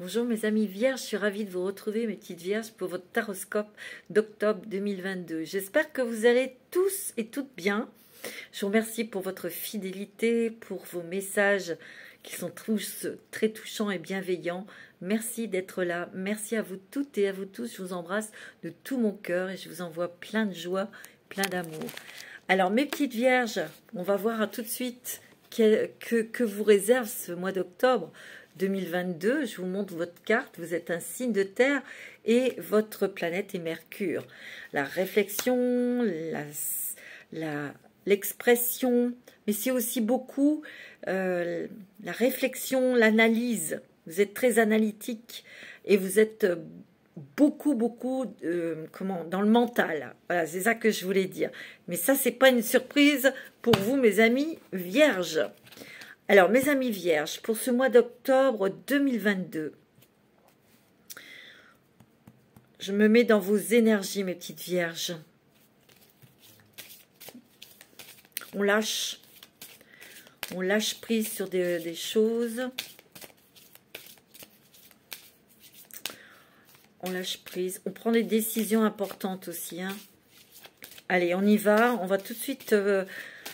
Bonjour mes amis vierges, je suis ravie de vous retrouver mes petites vierges pour votre taroscope d'octobre 2022. J'espère que vous allez tous et toutes bien. Je vous remercie pour votre fidélité, pour vos messages qui sont tous très touchants et bienveillants. Merci d'être là, merci à vous toutes et à vous tous. Je vous embrasse de tout mon cœur et je vous envoie plein de joie, plein d'amour. Alors mes petites vierges, on va voir tout de suite que vous réserve ce mois d'octobre 2022, je vous montre votre carte, vous êtes un signe de terre et votre planète est Mercure. La réflexion, l'expression, mais c'est aussi beaucoup la réflexion, l'analyse. Vous êtes très analytique et vous êtes beaucoup dans le mental. Voilà, c'est ça que je voulais dire. Mais ça, c'est pas une surprise pour vous, mes amis vierges. Alors, mes amis vierges, pour ce mois d'octobre 2022, je me mets dans vos énergies, mes petites vierges. On lâche prise sur des choses. On lâche prise. On prend des décisions importantes aussi. Hein. Allez, on y va. On va tout de suite...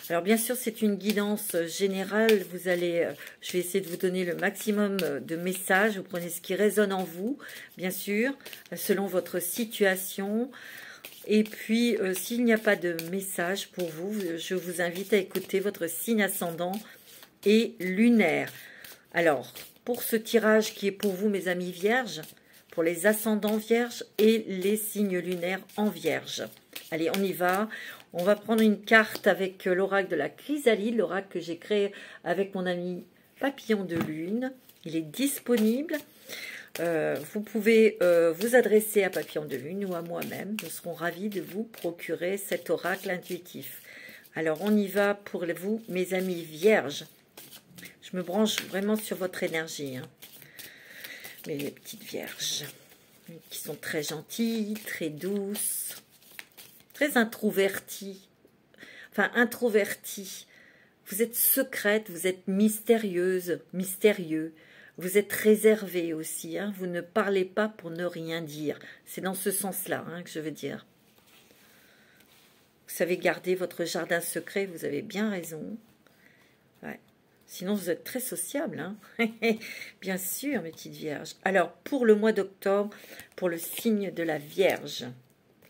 alors bien sûr, c'est une guidance générale. Je vais essayer de vous donner le maximum de messages. Vous prenez ce qui résonne en vous, bien sûr, selon votre situation. Et puis, s'il n'y a pas de message pour vous, je vous invite à écouter votre signe ascendant et lunaire. Alors, pour ce tirage qui est pour vous, mes amis vierges, pour les ascendants vierges et les signes lunaires en vierge. Allez, on y va. On va prendre une carte avec l'oracle de la chrysalide, l'oracle que j'ai créé avec mon ami Papillon de Lune. Il est disponible. Vous pouvez vous adresser à Papillon de Lune ou à moi-même. Nous serons ravis de vous procurer cet oracle intuitif. Alors, on y va pour vous, mes amis vierges. Je me branche vraiment sur votre énergie. Hein. Mes petites vierges, qui sont très gentilles, très douces. Très introvertie, enfin introvertie. Vous êtes secrète, vous êtes mystérieuse, mystérieux. Vous êtes réservé aussi. Hein. Vous ne parlez pas pour ne rien dire. C'est dans ce sens-là que je veux dire. Vous savez garder votre jardin secret, vous avez bien raison. Ouais. Sinon, vous êtes très sociable. Hein. Bien sûr, mes petites vierges. Alors, pour le mois d'octobre, pour le signe de la Vierge.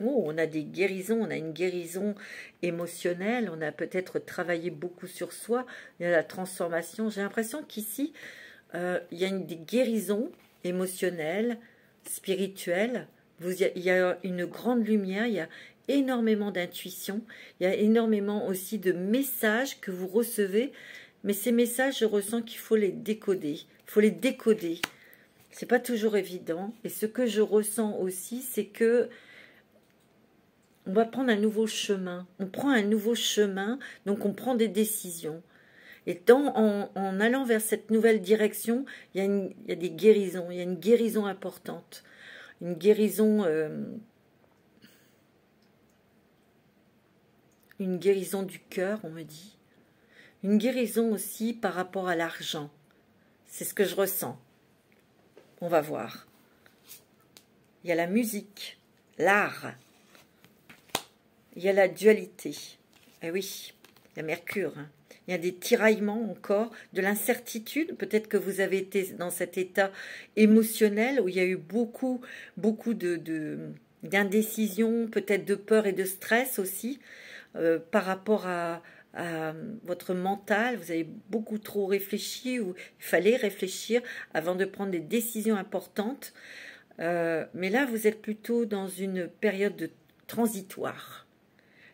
Oh, on a des guérisons, on a une guérison émotionnelle, on a peut-être travaillé beaucoup sur soi, il y a la transformation. J'ai l'impression qu'ici, il y a des guérisons émotionnelles, spirituelles, il y a une grande lumière, il y a énormément d'intuition, il y a énormément aussi de messages que vous recevez, mais ces messages, je ressens qu'il faut les décoder, il faut les décoder. C'est pas toujours évident, et ce que je ressens aussi, c'est que on va prendre un nouveau chemin. On prend un nouveau chemin, donc on prend des décisions. Et en allant vers cette nouvelle direction, il y a des guérisons. Il y a une guérison importante. Une guérison du cœur, on me dit. Une guérison aussi par rapport à l'argent. C'est ce que je ressens. On va voir. Il y a la musique, l'art. Il y a la dualité. Eh oui, il y a Mercure. Hein. Il y a des tiraillements encore, de l'incertitude. Peut-être que vous avez été dans cet état émotionnel où il y a eu beaucoup d'indécision, peut-être de peur et de stress aussi, par rapport à votre mental. Vous avez beaucoup trop réfléchi ou il fallait réfléchir avant de prendre des décisions importantes. Mais là, vous êtes plutôt dans une période transitoire.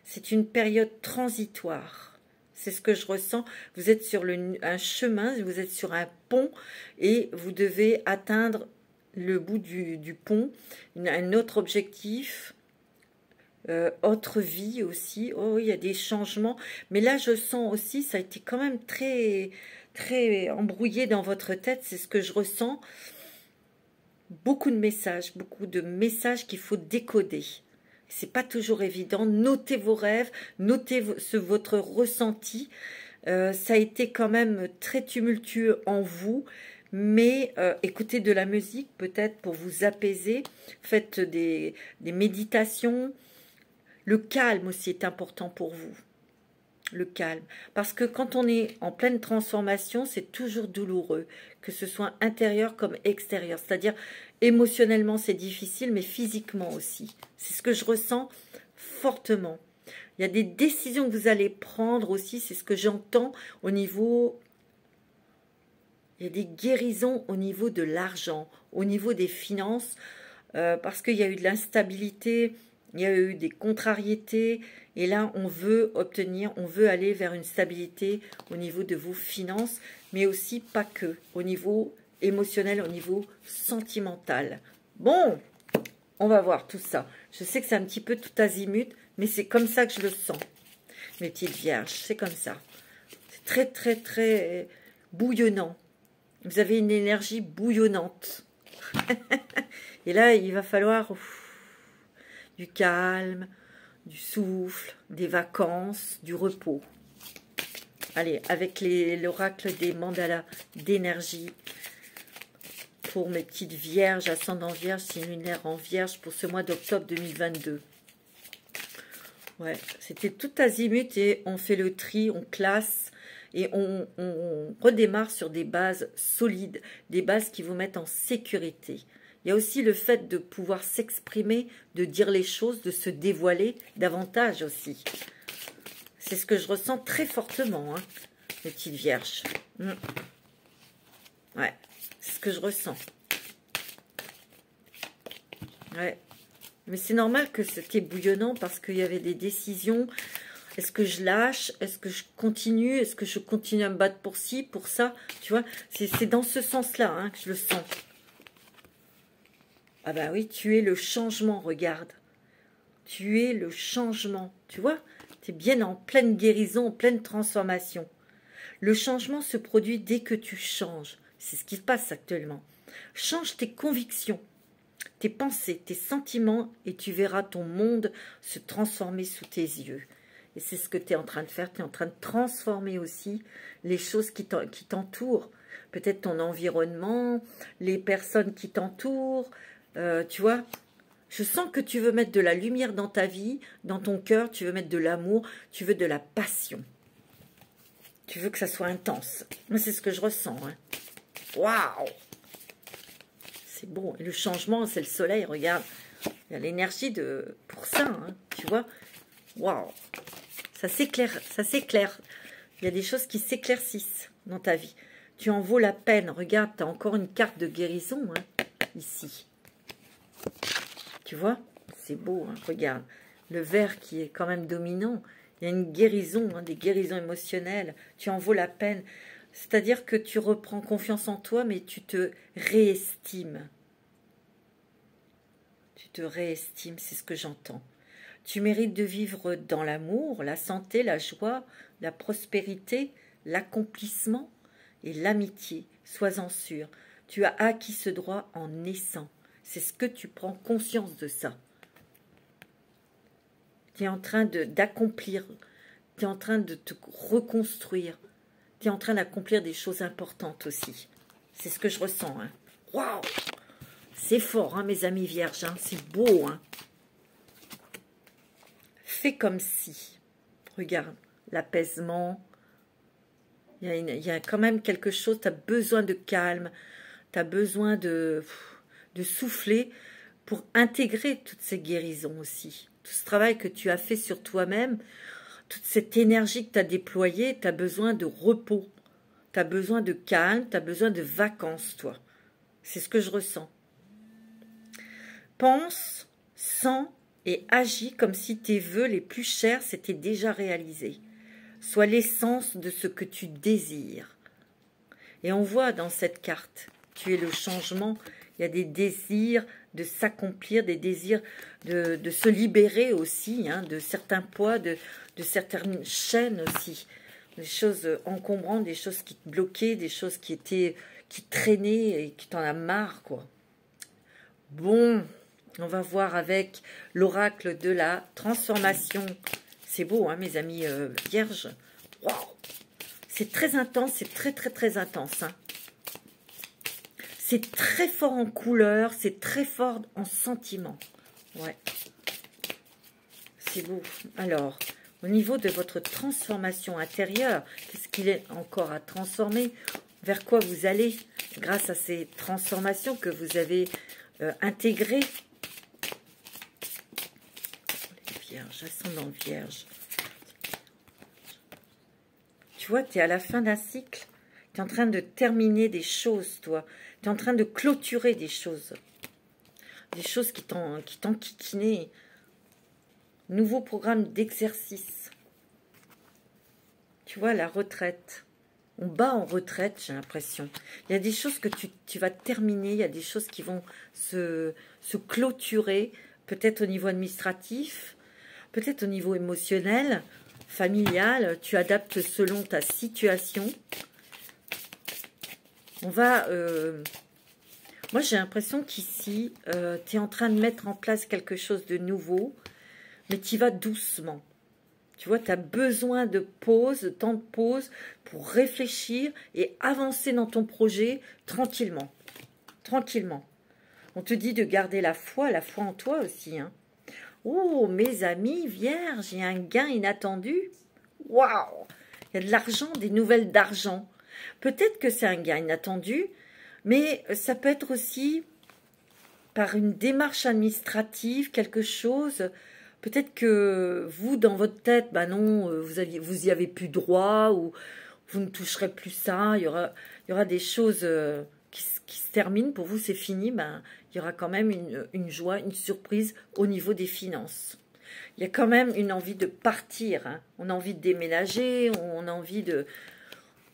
C'est une période transitoire. C'est ce que je ressens. Vous êtes sur un chemin, vous êtes sur un pont et vous devez atteindre le bout du pont. Un autre objectif, autre vie aussi. Oh, il y a des changements. Mais là, je sens aussi, ça a été quand même très, très embrouillé dans votre tête. C'est ce que je ressens. Beaucoup de messages qu'il faut décoder. C'est pas toujours évident. Notez vos rêves, notez votre ressenti. Ça a été quand même très tumultueux en vous, mais écoutez de la musique peut-être pour vous apaiser. Faites des méditations. Le calme aussi est important pour vous. Le calme. Parce que quand on est en pleine transformation, c'est toujours douloureux, que ce soit intérieur comme extérieur. C'est-à-dire, émotionnellement, c'est difficile, mais physiquement aussi. C'est ce que je ressens fortement. Il y a des décisions que vous allez prendre aussi, c'est ce que j'entends au niveau... Il y a des guérisons au niveau de l'argent, au niveau des finances, parce qu'il y a eu de l'instabilité, il y a eu des contrariétés, et là, on veut obtenir, on veut aller vers une stabilité au niveau de vos finances, mais aussi pas que, au niveau émotionnel, au niveau sentimental. Bon, on va voir tout ça. Je sais que c'est un petit peu tout azimut, mais c'est comme ça que je le sens, mes petites vierges, c'est comme ça. C'est très, très, très bouillonnant. Vous avez une énergie bouillonnante. Et là, il va falloir du calme, du souffle, des vacances, du repos. Allez, avec l'oracle des mandalas d'énergie pour mes petites vierges, ascendant vierge, signe lunaire en vierge pour ce mois d'octobre 2022. Ouais, c'était tout azimut et on fait le tri, on classe et on redémarre sur des bases solides, des bases qui vous mettent en sécurité. Il y a aussi le fait de pouvoir s'exprimer, de dire les choses, de se dévoiler davantage aussi. C'est ce que je ressens très fortement, hein, les petites vierges. Ouais, c'est ce que je ressens. Ouais. Mais c'est normal que c'était bouillonnant parce qu'il y avait des décisions. Est-ce que je lâche? Est-ce que je continue? Est-ce que je continue à me battre pour ci, pour ça? Tu vois, c'est dans ce sens-là hein, que je le sens. Ah ben oui, tu es le changement, regarde. Tu es le changement, tu vois? Tu es bien en pleine guérison, en pleine transformation. Le changement se produit dès que tu changes. C'est ce qui se passe actuellement. Change tes convictions, tes pensées, tes sentiments et tu verras ton monde se transformer sous tes yeux. Et c'est ce que tu es en train de faire. Tu es en train de transformer aussi les choses qui t'entourent. Peut-être ton environnement, les personnes qui t'entourent. Tu vois, je sens que tu veux mettre de la lumière dans ta vie, dans ton cœur. Tu veux mettre de l'amour, tu veux de la passion. Tu veux que ça soit intense. Moi, c'est ce que je ressens. Hein. Waouh! C'est beau. Et le changement, c'est le soleil. Regarde, il y a l'énergie pour ça. Hein, tu vois? Waouh! Ça s'éclaire. Ça s'éclaire. Il y a des choses qui s'éclaircissent dans ta vie. Tu en vaux la peine. Regarde, tu as encore une carte de guérison hein, ici. Tu vois? C'est beau. Hein, regarde. Le vert qui est quand même dominant. Il y a une guérison, hein, des guérisons émotionnelles. Tu en vaux la peine. C'est-à-dire que tu reprends confiance en toi, mais tu te réestimes. Tu te réestimes, c'est ce que j'entends. Tu mérites de vivre dans l'amour, la santé, la joie, la prospérité, l'accomplissement et l'amitié. Sois-en sûr. Tu as acquis ce droit en naissant. C'est ce que tu prends conscience de ça. Tu es en train d'accomplir, tu es en train de te reconstruire, tu es en train d'accomplir des choses importantes aussi. C'est ce que je ressens. Hein. Waouh! C'est fort, hein, mes amis vierges, hein. C'est beau. Hein. Fais comme si. Regarde, l'apaisement. Il y a quand même quelque chose, tu as besoin de calme, tu as besoin de souffler pour intégrer toutes ces guérisons aussi. Tout ce travail que tu as fait sur toi-même, toute cette énergie que tu as déployée, tu as besoin de repos, tu as besoin de calme, tu as besoin de vacances, toi. C'est ce que je ressens. Pense, sens et agis comme si tes vœux les plus chers s'étaient déjà réalisés. Sois l'essence de ce que tu désires. Et on voit dans cette carte, tu es le changement, il y a des désirs de s'accomplir, des désirs de se libérer aussi, hein, de certains poids, de certaines chaînes aussi, des choses encombrantes, des choses qui te bloquaient, des choses qui traînaient et qui t'en as marre, quoi. Bon, on va voir avec l'oracle de la transformation. C'est beau, hein, mes amis vierges. Waouh! C'est très intense, c'est très, très, très intense, hein. c'est très fort en couleur, c'est très fort en sentiment. Ouais. C'est beau. Alors, au niveau de votre transformation intérieure, qu'est-ce qu'il est encore à transformer? Vers quoi vous allez grâce à ces transformations que vous avez intégrées? Les vierges, ascendant vierge. Tu vois, tu es à la fin d'un cycle. Tu es en train de terminer des choses, toi. Tu es en train de clôturer des choses. Des choses qui t'ont kikiné. Nouveau programme d'exercice. Tu vois, la retraite. On bat en retraite, j'ai l'impression. Il y a des choses que tu vas terminer. Il y a des choses qui vont se clôturer. Peut-être au niveau administratif. Peut-être au niveau émotionnel, familial. Tu adaptes selon ta situation. On va... moi, j'ai l'impression qu'ici, tu es en train de mettre en place quelque chose de nouveau, mais tu vas doucement. Tu vois, tu as besoin de pause, de temps de pause pour réfléchir et avancer dans ton projet tranquillement. Tranquillement. On te dit de garder la foi en toi aussi. Hein. Oh, mes amis vierges, il y a un gain inattendu. Waouh! Il y a de l'argent, des nouvelles d'argent. Peut-être que c'est un gain inattendu, mais ça peut être aussi par une démarche administrative, quelque chose. Peut-être que vous, dans votre tête, ben non, vous y avez plus droit, ou vous ne toucherez plus ça. Il y aura des choses qui se terminent. Pour vous, c'est fini. Ben, il y aura quand même une joie, une surprise au niveau des finances. Il y a quand même une envie de partir. Hein. On a envie de déménager, on a envie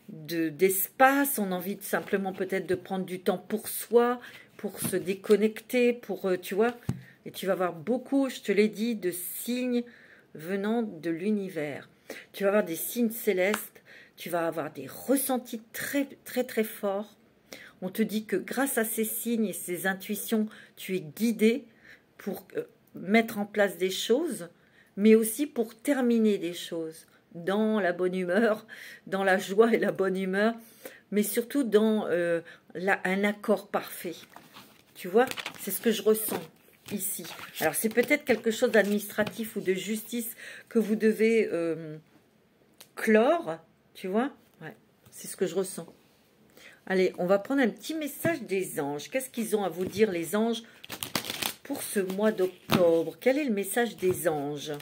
d'espace, on a envie simplement peut-être de prendre du temps pour soi, pour se déconnecter, pour, tu vois. Et tu vas avoir beaucoup, je te l'ai dit, de signes venant de l'univers. Tu vas avoir des signes célestes, tu vas avoir des ressentis très, très, très forts. On te dit que grâce à ces signes et ces intuitions, tu es guidé pour mettre en place des choses, mais aussi pour terminer des choses dans la bonne humeur, dans la joie et la bonne humeur, mais surtout dans un accord parfait. Tu vois, c'est ce que je ressens ici. Alors, c'est peut-être quelque chose d'administratif ou de justice que vous devez clore, tu vois. Ouais, c'est ce que je ressens. Allez, on va prendre un petit message des anges. Qu'est-ce qu'ils ont à vous dire, les anges, pour ce mois d'octobre? Quel est le message des anges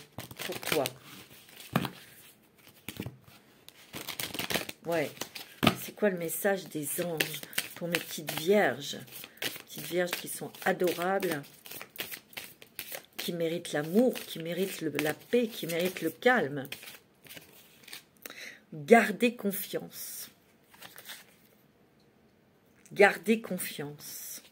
pour toi? Ouais, c'est quoi le message des anges pour mes petites vierges? Petites vierges qui sont adorables, qui méritent l'amour, qui méritent la paix, qui méritent le calme. Gardez confiance. Gardez confiance.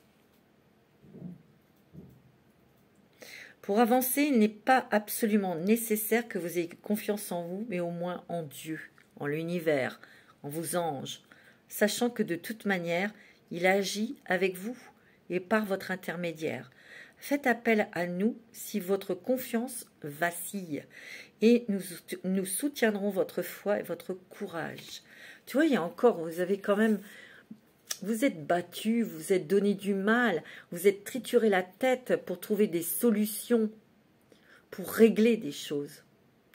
Pour avancer, il n'est pas absolument nécessaire que vous ayez confiance en vous, mais au moins en Dieu, en l'univers, en vos anges, sachant que de toute manière, il agit avec vous et par votre intermédiaire. Faites appel à nous si votre confiance vacille et nous soutiendrons votre foi et votre courage. Tu vois, il y a encore, vous avez quand même... Vous êtes battu, vous êtes donné du mal, vous êtes trituré la tête pour trouver des solutions, pour régler des choses.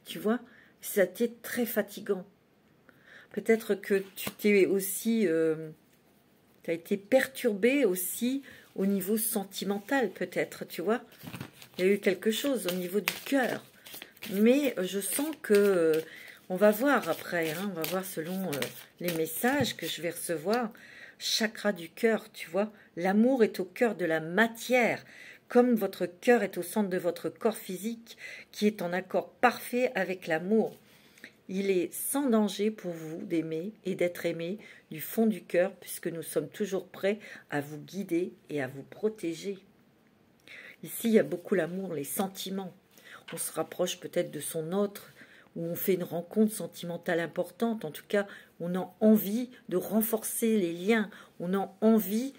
Tu vois, ça a été très fatigant. Peut-être que tu t'es aussi, tu as été perturbé aussi au niveau sentimental, peut-être, tu vois. Il y a eu quelque chose au niveau du cœur. Mais je sens que, on va voir après, hein, on va voir selon les messages que je vais recevoir. Chakra du cœur, tu vois, l'amour est au cœur de la matière, comme votre cœur est au centre de votre corps physique, qui est en accord parfait avec l'amour. Il est sans danger pour vous d'aimer et d'être aimé du fond du cœur, puisque nous sommes toujours prêts à vous guider et à vous protéger. Ici, il y a beaucoup l'amour, les sentiments. On se rapproche peut-être de son autre, où on fait une rencontre sentimentale importante. En tout cas, on a envie de renforcer les liens. On a envie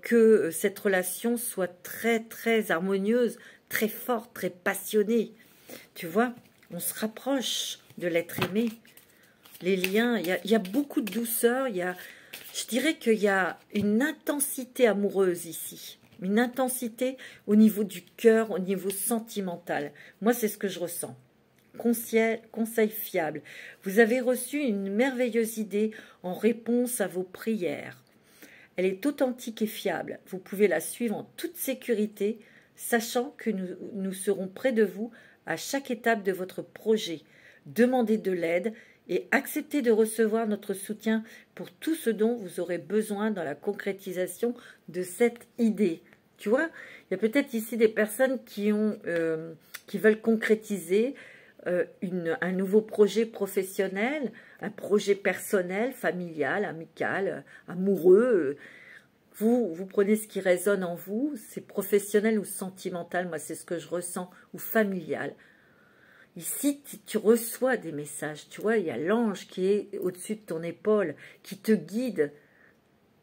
que cette relation soit très, très harmonieuse, très forte, très passionnée. Tu vois, on se rapproche de l'être aimé. Les liens, il y a beaucoup de douceur. Je dirais qu'il y a une intensité amoureuse ici. Une intensité au niveau du cœur, au niveau sentimental. Moi, c'est ce que je ressens. Conseil fiable. Vous avez reçu une merveilleuse idée en réponse à vos prières. Elle est authentique et fiable. Vous pouvez la suivre en toute sécurité, sachant que nous serons près de vous à chaque étape de votre projet. Demandez de l'aide et acceptez de recevoir notre soutien pour tout ce dont vous aurez besoin dans la concrétisation de cette idée. Tu vois, il y a peut-être ici des personnes qui veulent concrétiser un nouveau projet professionnel, un projet personnel, familial, amical, amoureux. Vous prenez ce qui résonne en vous, c'est professionnel ou sentimental, moi c'est ce que je ressens, ou familial. Ici, tu reçois des messages, tu vois, il y a l'ange qui est au-dessus de ton épaule, qui te guide,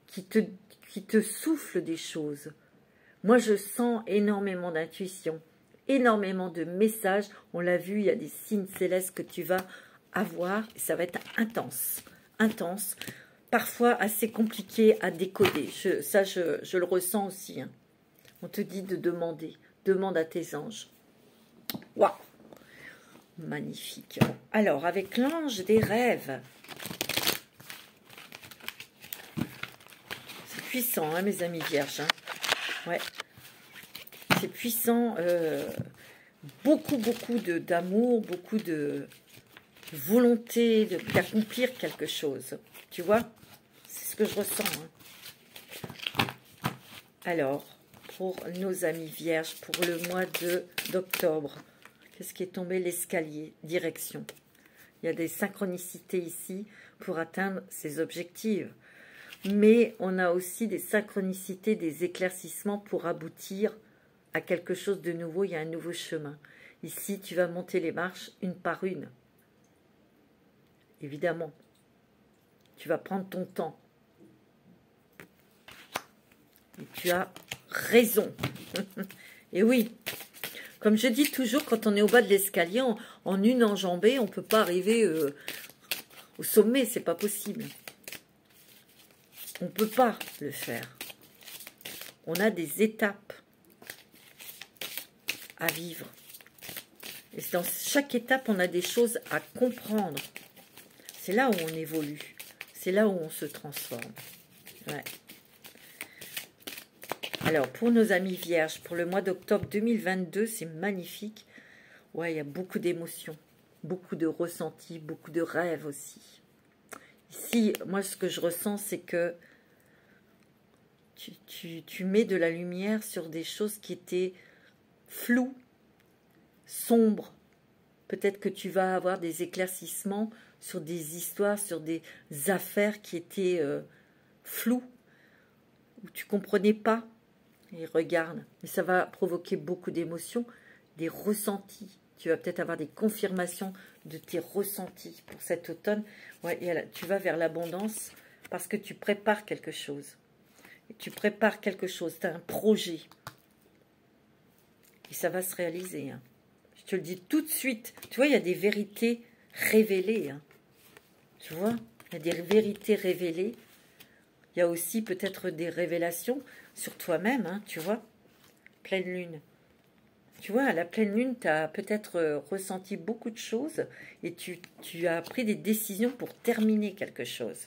qui te souffle des choses. Moi, je sens énormément d'intuition, énormément de messages. On l'a vu, il y a des signes célestes que tu vas avoir, et ça va être intense, intense, parfois assez compliqué à décoder. Je le ressens aussi. Hein. On te dit de demander, demande à tes anges. Waouh! Magnifique. Alors, avec l'ange des rêves. C'est puissant, hein, mes amis vierges. Hein. Ouais. C'est puissant. Beaucoup d'amour, beaucoup de volonté d'accomplir quelque chose. Tu vois? C'est ce que je ressens. Hein. Alors, pour nos amis vierges, pour le mois d'octobre, qu'est-ce qui est tombé? L'escalier, direction. Il y a des synchronicités ici pour atteindre ses objectifs. Mais on a aussi des synchronicités, des éclaircissements pour aboutir à quelque chose de nouveau. Il y a un nouveau chemin. Ici, tu vas monter les marches une par une. Évidemment. Tu vas prendre ton temps. Et tu as raison. Et oui. Comme je dis toujours, quand on est au bas de l'escalier, en une enjambée, on ne peut pas arriver au sommet, c'est pas possible. On ne peut pas le faire. On a des étapes à vivre. Et dans chaque étape, on a des choses à comprendre. C'est là où on évolue. C'est là où on se transforme. Ouais. Alors, pour nos amis vierges, pour le mois d'octobre 2022, c'est magnifique. Ouais, il y a beaucoup d'émotions, beaucoup de ressentis, beaucoup de rêves aussi. Ici, moi, ce que je ressens, c'est que tu mets de la lumière sur des choses qui étaient floues, sombres. Peut-être que tu vas avoir des éclaircissements sur des histoires, sur des affaires qui étaient floues, où tu ne comprenais pas. Et regarde, mais ça va provoquer beaucoup d'émotions, des ressentis. Tu vas peut-être avoir des confirmations de tes ressentis pour cet automne. Ouais, et tu vas vers l'abondance parce que tu prépares quelque chose. Et tu prépares quelque chose, tu as un projet. Et ça va se réaliser. Hein. Je te le dis tout de suite. Tu vois, il y a des vérités révélées. Hein. Tu vois, il y a des vérités révélées. Il y a aussi peut-être des révélations sur toi-même, hein, tu vois. Pleine lune. Tu vois, à la pleine lune, tu as peut-être ressenti beaucoup de choses et tu as pris des décisions pour terminer quelque chose.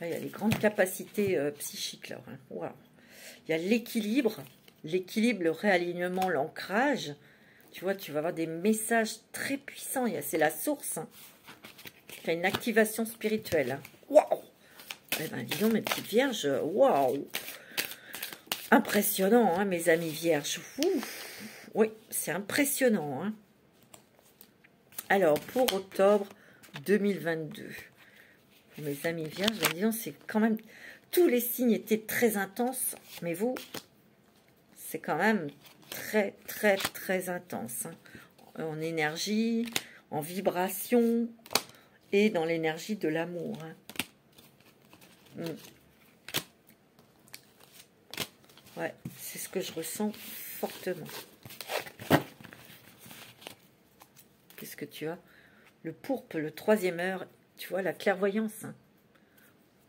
Là, il y a les grandes capacités psychiques, là. Hein. Wow. Il y a l'équilibre, le réalignement, l'ancrage. Tu vois, tu vas avoir des messages très puissants. C'est la source. Hein. Tu as une activation spirituelle. Hein. Waouh! Eh bien, dis donc, mes petites vierges, waouh! Impressionnant, hein, mes amis vierges. Ouf. Oui, c'est impressionnant. Hein. Alors, pour octobre 2022, pour mes amis vierges, dis donc, c'est quand même... Tous les signes étaient très intenses, mais vous, c'est quand même très, très, très intense. Hein. En énergie, en vibration et dans l'énergie de l'amour. Hein. Ouais, c'est ce que je ressens fortement. Qu'est-ce que tu as? Le pourpre, le 3e heure, tu vois, la clairvoyance. Hein.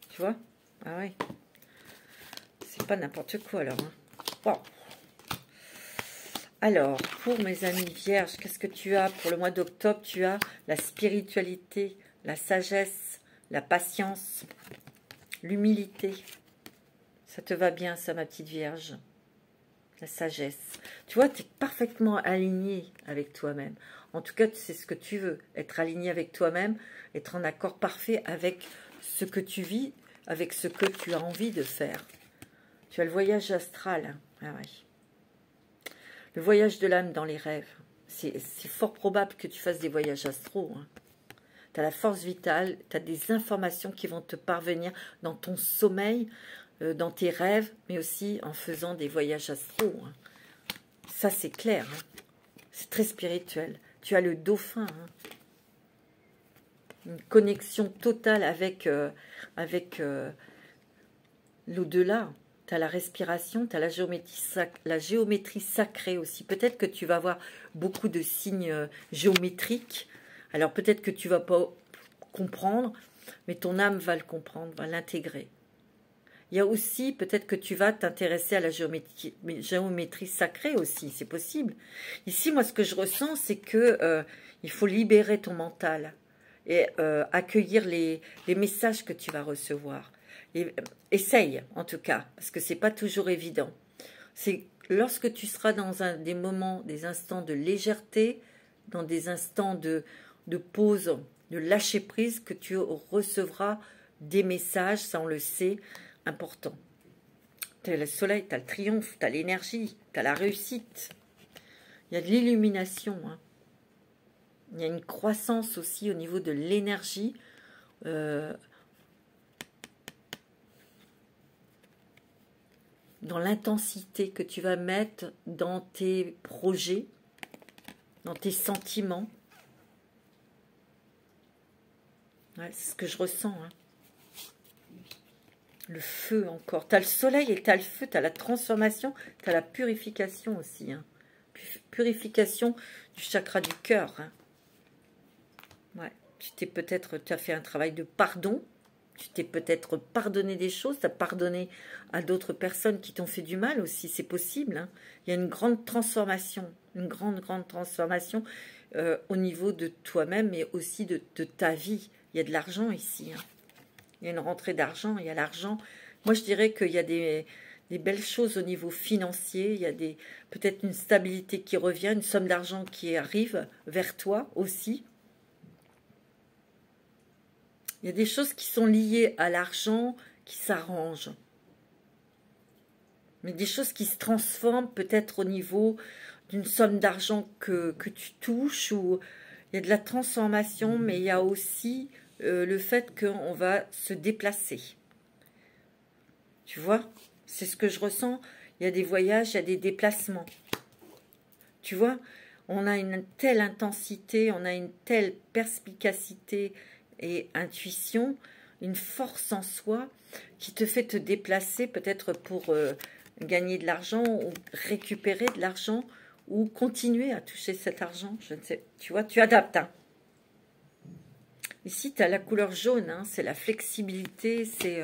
Tu vois? Ah ouais. C'est pas n'importe quoi, alors. Hein. Bon. Alors, pour mes amis vierges, qu'est-ce que tu as pour le mois d'octobre? Tu as la spiritualité, la sagesse, la patience, l'humilité. Ça te va bien, ça, ma petite vierge? La sagesse. Tu vois, tu es parfaitement aligné avec toi-même. En tout cas, c'est ce que tu veux. Être aligné avec toi-même, être en accord parfait avec ce que tu vis, avec ce que tu as envie de faire. Tu as le voyage astral. Ah ouais. Le voyage de l'âme dans les rêves. C'est fort probable que tu fasses des voyages astraux. Hein. Tu as la force vitale, tu as des informations qui vont te parvenir dans ton sommeil, dans tes rêves, mais aussi en faisant des voyages astraux. Hein. Ça, c'est clair. Hein. C'est très spirituel. Tu as le dauphin. Hein. Une connexion totale avec l'au-delà. Tu as la respiration, tu as la géométrie sacrée aussi. Peut-être que tu vas avoir beaucoup de signes géométriques. Alors peut-être que tu ne vas pas comprendre, mais ton âme va le comprendre, va l'intégrer. Il y a aussi, peut-être que tu vas t'intéresser à la géométrie sacrée aussi, c'est possible. Ici, moi, ce que je ressens, c'est que il faut libérer ton mental et accueillir les messages que tu vas recevoir. Essaye, en tout cas, parce que c'est pas toujours évident. C'est lorsque tu seras dans des moments, des instants de légèreté, dans des instants de pause, de lâcher prise, que tu recevras des messages, ça on le sait, importants. Tu as le soleil, tu as le triomphe, tu as l'énergie, tu as la réussite. Il y a de l'illumination. Hein. Il y a une croissance aussi au niveau de l'énergie. Dans l'intensité que tu vas mettre dans tes projets, dans tes sentiments. Ouais, c'est ce que je ressens. Hein. Le feu encore. Tu as le soleil et tu as le feu, tu as la transformation, tu as la purification aussi. Hein. Purification du chakra du cœur. Hein. Ouais. Tu as fait un travail de pardon. Tu t'es peut-être pardonné des choses, tu as pardonné à d'autres personnes qui t'ont fait du mal aussi, c'est possible. Hein. Il y a une grande transformation, une grande transformation au niveau de toi-même, mais aussi de ta vie. Il y a de l'argent ici. Hein. Il y a une rentrée d'argent, il y a l'argent. Moi, je dirais qu'il y a des belles choses au niveau financier. Il y a peut-être une stabilité qui revient, une somme d'argent qui arrive vers toi aussi. Il y a des choses qui sont liées à l'argent qui s'arrangent. Mais des choses qui se transforment peut-être au niveau d'une somme d'argent que tu touches. Ou il y a de la transformation, mais il y a aussi le fait qu'on va se déplacer. Tu vois? C'est ce que je ressens. Il y a des voyages, il y a des déplacements. Tu vois? On a une telle intensité, on a une telle perspicacité et intuition, une force en soi qui te fait te déplacer peut-être pour gagner de l'argent ou récupérer de l'argent ou continuer à toucher cet argent. Je ne sais, tu vois, tu adaptes. Hein. Ici, tu as la couleur jaune, hein, c'est la flexibilité, c'est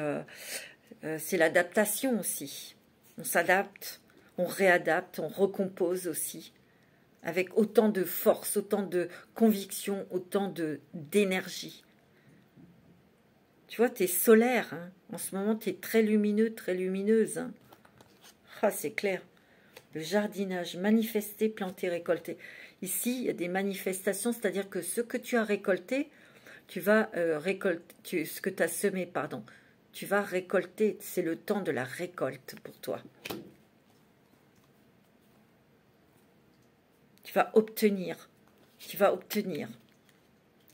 l'adaptation aussi. On s'adapte, on réadapte, on recompose aussi. Avec autant de force, autant de conviction, autant d'énergie. Tu vois, tu es solaire. Hein. En ce moment, tu es très lumineux, très lumineuse. Hein. Ah, c'est clair. Le jardinage, manifester, planter, récolter. Ici, il y a des manifestations, c'est-à-dire que ce que tu as récolté, tu vas récolter, ce que tu as semé, pardon, tu vas récolter. C'est le temps de la récolte pour toi. Tu vas obtenir. Tu vas obtenir.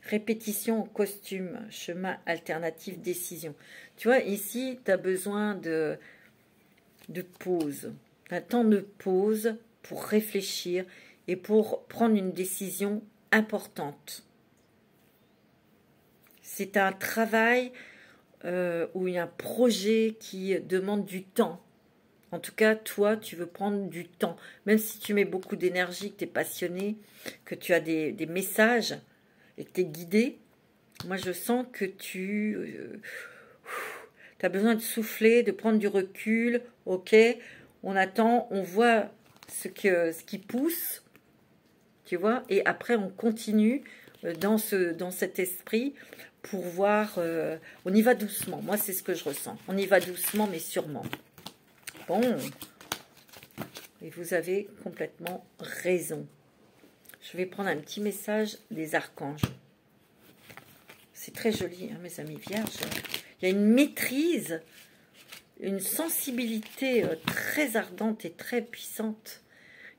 Répétition au costume, chemin alternatif, décision. Tu vois, ici, tu as besoin de pause. Un temps de pause pour réfléchir et pour prendre une décision importante. C'est un travail ou un projet qui demande du temps. En tout cas, toi, tu veux prendre du temps. Même si tu mets beaucoup d'énergie, que tu es passionné, que tu as des messages et que tu es guidé, moi, je sens que Tu as besoin de souffler, de prendre du recul. Ok, on attend, on voit ce qui pousse, tu vois, et après on continue dans cet esprit pour voir. On y va doucement. Moi, c'est ce que je ressens. On y va doucement, mais sûrement. Bon. Et vous avez complètement raison. Je vais prendre un petit message des archanges. C'est très joli, hein, mes amis vierges. Il y a une maîtrise, une sensibilité très ardente et très puissante.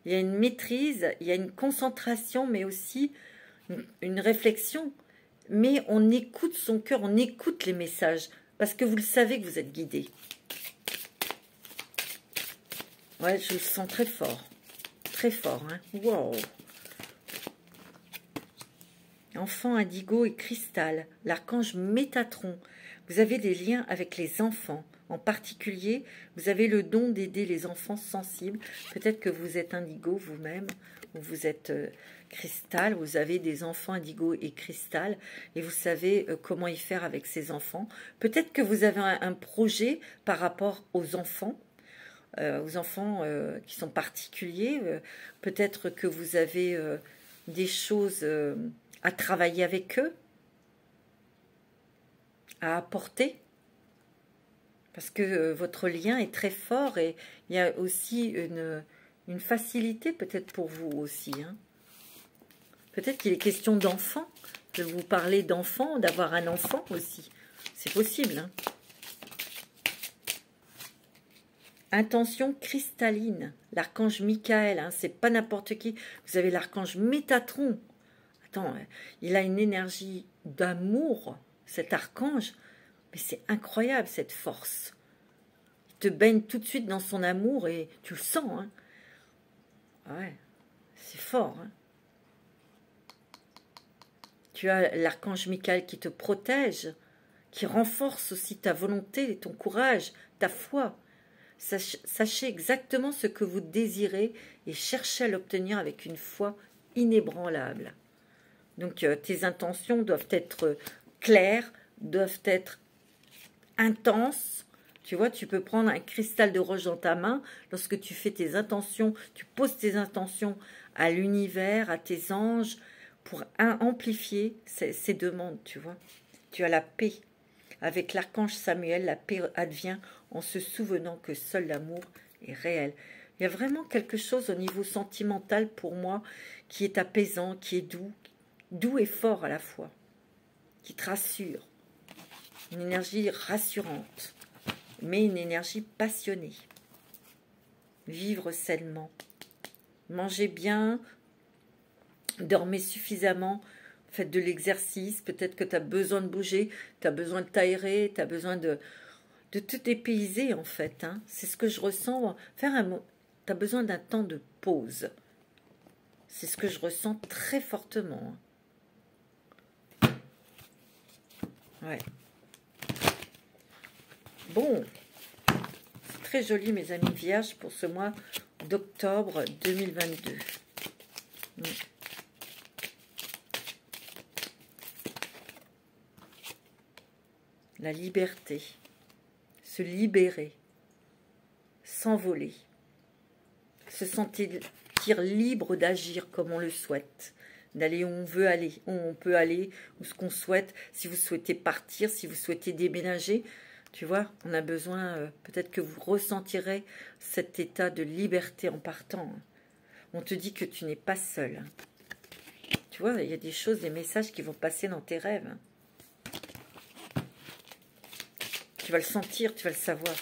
Il y a une maîtrise, il y a une concentration, mais aussi une réflexion. Mais on écoute son cœur, on écoute les messages, parce que vous le savez que vous êtes guidé. Ouais, je le sens très fort. Très fort, hein. Wow. Enfant indigo et cristal, l'archange Métatron. Vous avez des liens avec les enfants. En particulier, vous avez le don d'aider les enfants sensibles. Peut-être que vous êtes indigo vous-même, ou vous êtes cristal, vous avez des enfants indigo et cristal, et vous savez comment y faire avec ces enfants. Peut-être que vous avez un projet par rapport aux enfants qui sont particuliers. Peut-être que vous avez des choses à travailler avec eux, à apporter, parce que votre lien est très fort et il y a aussi une facilité peut-être pour vous aussi. Hein. Peut-être qu'il est question d'enfant, de vous parler d'enfant, d'avoir un enfant aussi. C'est possible. Hein. Intention cristalline, l'archange Michael, hein, c'est pas n'importe qui. Vous avez l'archange Métatron. Attends, il a une énergie d'amour, cet archange, mais c'est incroyable cette force. Il te baigne tout de suite dans son amour et tu le sens. Hein. Ouais, c'est fort. Hein. Tu as l'archange Michael qui te protège, qui renforce aussi ta volonté, ton courage, ta foi. Sachez exactement ce que vous désirez et cherchez à l'obtenir avec une foi inébranlable. Donc tes intentions doivent être claires, doivent être intenses. Tu vois, tu peux prendre un cristal de roche dans ta main. Lorsque tu fais tes intentions, tu poses tes intentions à l'univers, à tes anges, pour amplifier ces demandes, tu vois. Tu as la paix. Avec l'archange Samuel, la paix advient en se souvenant que seul l'amour est réel. Il y a vraiment quelque chose au niveau sentimental pour moi qui est apaisant, qui est doux et fort à la fois, qui te rassure. Une énergie rassurante, mais une énergie passionnée. Vivre sainement. Mangez bien, dormez suffisamment. Faites de l'exercice, peut-être que tu as besoin de bouger, tu as besoin de t'aérer, tu as besoin de te dépayser en fait. Hein. C'est ce que je ressens. Tu as besoin d'un temps de pause. C'est ce que je ressens très fortement. Ouais. Bon, c'est très joli mes amis vierges pour ce mois d'octobre 2022. La liberté, se libérer, s'envoler, se sentir libre d'agir comme on le souhaite, d'aller où on veut aller, où on peut aller, où ce qu'on souhaite. Si vous souhaitez partir, si vous souhaitez déménager, tu vois, on a besoin, peut-être que vous ressentirez cet état de liberté en partant. On te dit que tu n'es pas seul. Tu vois, il y a des choses, des messages qui vont passer dans tes rêves. Tu vas le sentir, tu vas le savoir.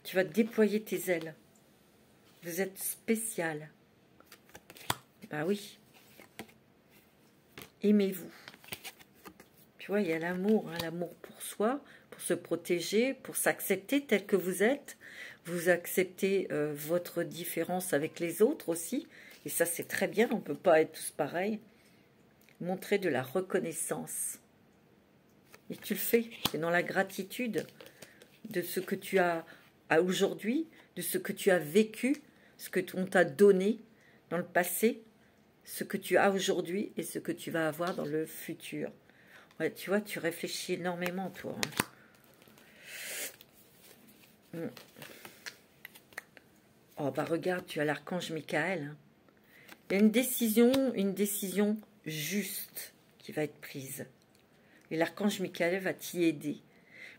Tu vas déployer tes ailes. Vous êtes spécial. Ben oui. Aimez-vous. Tu vois, il y a l'amour, hein, l'amour pour soi, pour se protéger, pour s'accepter tel que vous êtes. Vous acceptez votre différence avec les autres aussi. Et ça, c'est très bien, on ne peut pas être tous pareils. Montrer de la reconnaissance. Et tu le fais, c'est dans la gratitude de ce que tu as aujourd'hui, de ce que tu as vécu, ce que on t'a donné dans le passé, ce que tu as aujourd'hui et ce que tu vas avoir dans le futur. Ouais, tu vois, tu réfléchis énormément, toi. Hein. Oh, bah regarde, tu as l'archange Michael. Hein. Il y a une décision juste qui va être prise. Et l'archange Michael va t'y aider.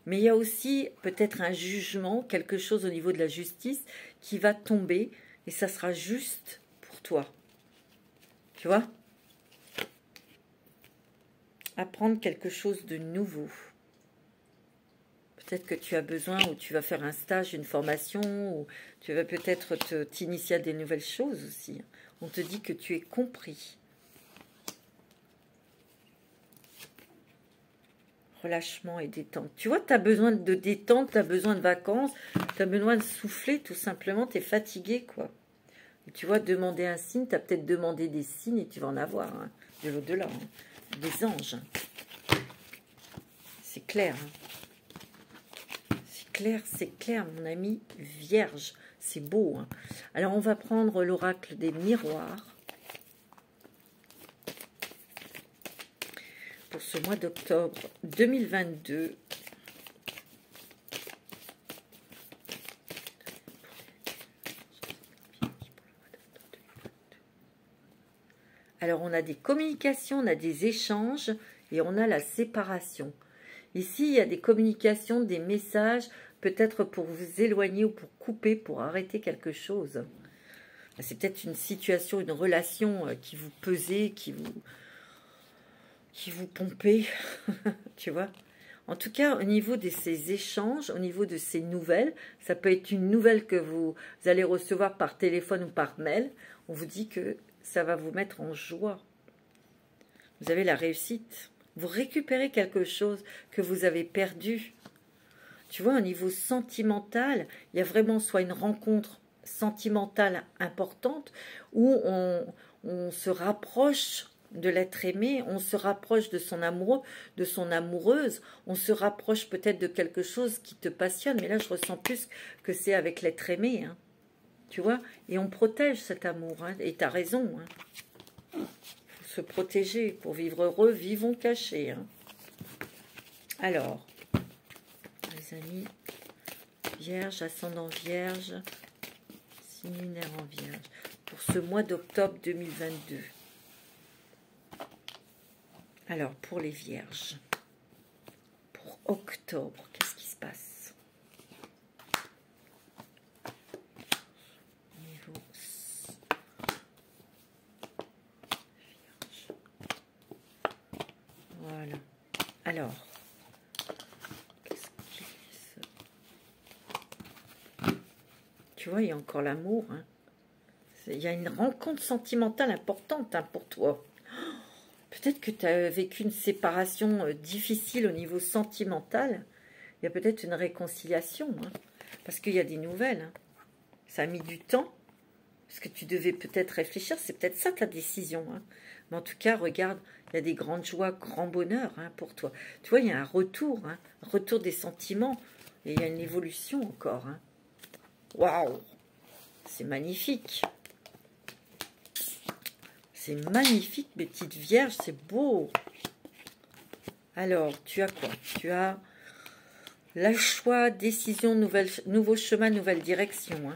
Mais il y a aussi peut-être un jugement, quelque chose au niveau de la justice qui va tomber et ça sera juste pour toi. Tu vois? Apprendre quelque chose de nouveau. Peut-être que tu as besoin ou tu vas faire un stage, une formation ou tu vas peut-être t'initier à des nouvelles choses aussi. On te dit que tu es compris. Relâchement et détente. Tu vois, tu as besoin de détente, tu as besoin de vacances, tu as besoin de souffler tout simplement, tu es fatigué quoi. Et tu vois, demander un signe, tu as peut-être demandé des signes et tu vas en avoir, hein, de l'au-delà, hein, des anges. C'est clair. Hein. C'est clair, mon ami vierge. C'est beau. Hein. Alors, on va prendre l'oracle des miroirs. Pour ce mois d'octobre 2022. Alors, on a des communications, on a des échanges et on a la séparation. Ici, il y a des communications, des messages, peut-être pour vous éloigner ou pour couper, pour arrêter quelque chose. C'est peut-être une situation, une relation qui vous pesait, qui vous pompait, tu vois. En tout cas, au niveau de ces échanges, au niveau de ces nouvelles, ça peut être une nouvelle que vous allez recevoir par téléphone ou par mail. On vous dit que ça va vous mettre en joie. Vous avez la réussite. Vous récupérez quelque chose que vous avez perdu. Tu vois, au niveau sentimental, il y a vraiment soit une rencontre sentimentale importante où on se rapproche de l'être aimé, on se rapproche de son amoureux, de son amoureuse, on se rapproche peut-être de quelque chose qui te passionne, mais là je ressens plus que c'est avec l'être aimé, hein, tu vois, et on protège cet amour, hein, et tu as raison, hein. Faut se protéger, pour vivre heureux, vivons cachés, hein. Alors, les amis, Vierge, ascendant Vierge, signe lunaire en Vierge, pour ce mois d'octobre 2022. Alors, pour les Vierges, pour octobre, qu'est-ce qui se passe? Niveau Vierge. Voilà. Alors, qu'est-ce qui se... Tu vois, il y a encore l'amour. Hein. Il y a une rencontre sentimentale importante, hein, pour toi. Peut-être que tu as vécu une séparation difficile au niveau sentimental. Il y a peut-être une réconciliation. Hein, parce qu'il y a des nouvelles. Hein. Ça a mis du temps. Parce que tu devais peut-être réfléchir. C'est peut-être ça ta décision. Hein. Mais en tout cas, regarde, il y a des grandes joies, grands bonheurs, hein, pour toi. Tu vois, il y a un retour. Hein, retour des sentiments. Et il y a une évolution encore. Hein. Waouh! C'est magnifique. C'est magnifique, mes petites vierges, c'est beau. Alors, tu as quoi? Tu as la choix, décision, nouveau chemin, nouvelle direction. Hein.